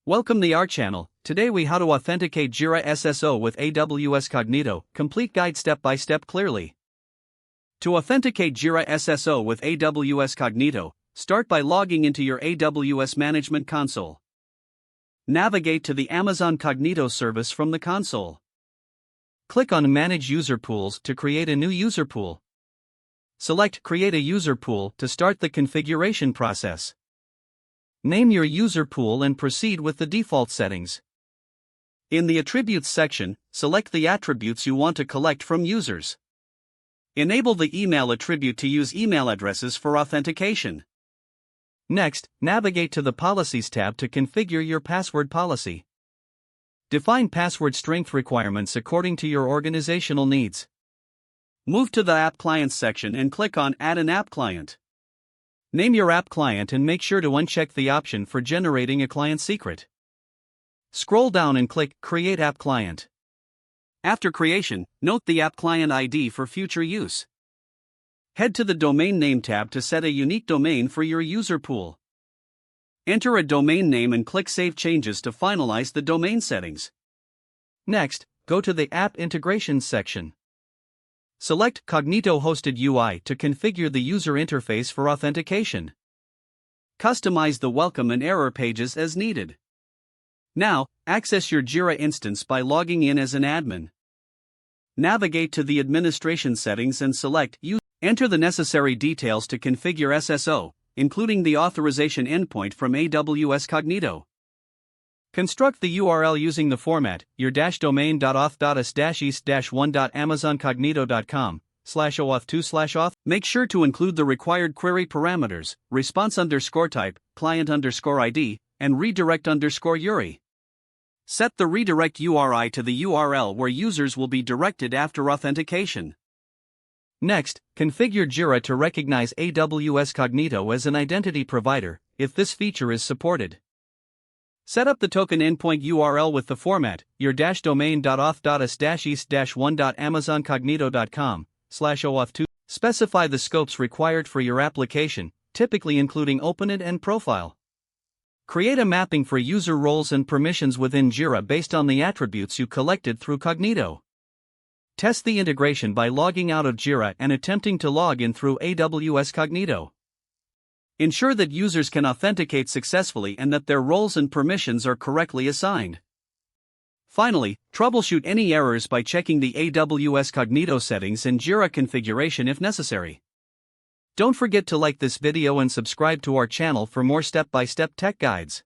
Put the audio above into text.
Welcome to our channel. Today we how to authenticate Jira SSO with AWS Cognito, complete guide step by step clearly. To authenticate Jira SSO with AWS Cognito, start by logging into your AWS Management Console. Navigate to the Amazon Cognito service from the console. Click on Manage User Pools to create a new user pool. Select Create a User Pool to start the configuration process. Name your user pool and proceed with the default settings. In the Attributes section, select the attributes you want to collect from users. Enable the email attribute to use email addresses for authentication. Next, navigate to the Policies tab to configure your password policy. Define password strength requirements according to your organizational needs. Move to the App Clients section and click on Add an App Client. Name your app client and make sure to uncheck the option for generating a client secret. Scroll down and click Create App Client. After creation, note the app client ID for future use. Head to the Domain Name tab to set a unique domain for your user pool. Enter a domain name and click Save Changes to finalize the domain settings. Next, go to the App Integrations section. Select Cognito Hosted UI to configure the user interface for authentication. Customize the welcome and error pages as needed. Now, access your Jira instance by logging in as an admin. Navigate to the administration settings and select Use. Enter the necessary details to configure SSO, including the authorization endpoint from AWS Cognito. Construct the URL using the format your-domain.auth.east-1.amazoncognito.com/auth2/auth. Make sure to include the required query parameters, response_type, client_ID, and redirect_URI. Set the redirect URI to the URL where users will be directed after authentication. Next, configure Jira to recognize AWS Cognito as an identity provider, if this feature is supported. Set up the token endpoint URL with the format your-domain.auth.east-1.amazoncognito.com/auth2. Specify the scopes required for your application, typically including openID and profile. Create a mapping for user roles and permissions within Jira based on the attributes you collected through Cognito. Test the integration by logging out of Jira and attempting to log in through AWS Cognito. Ensure that users can authenticate successfully and that their roles and permissions are correctly assigned. Finally, troubleshoot any errors by checking the AWS Cognito settings and Jira configuration if necessary. Don't forget to like this video and subscribe to our channel for more step-by-step tech guides.